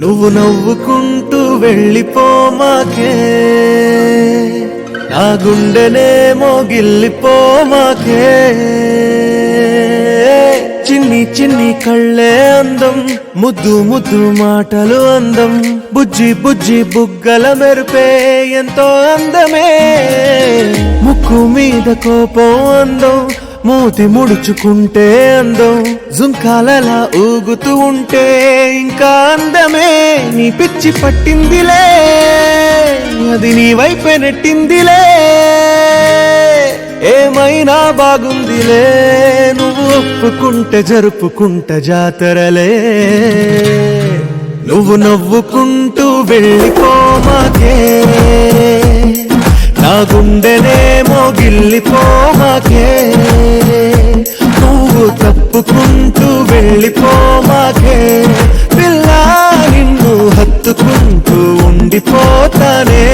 నువ్వు నవ్వుకుంటూ వెళ్ళిపోమాకే, నా గుండెనేమో గిల్లిపోమాకే. చిన్ని చిన్ని కళ్ళే అందం, ముద్దు ముద్దు మాటలు అందం, బుజ్జి బుజ్జి బుగ్గల మెరుపే ఎంతో అందమే. ముక్కు మీద కోపం అందం, మూతి ముడుచుకుంటే అందం, జుంకాలలా ఊగుతూ ఉంటే ఇంకా అందమే. నీ పిచ్చి పట్టిందిలే, అది నీ వైపే నెట్టిందిలే. ఏమైనా బాగుందిలే, నువ్వు ఒప్పుకుంటే జరుపుకుంట జాతరలే. నువ్వు నవ్వుకుంటూ వెళ్ళిపోమాకే, నా గుండెనేమో గిల్లిపోమాకే. నువ్వు తప్పుకుంటూ వెళ్ళిపోమాకే, పిల్ల నిన్ను హత్తుకుంటూ ఉండిపోతానే.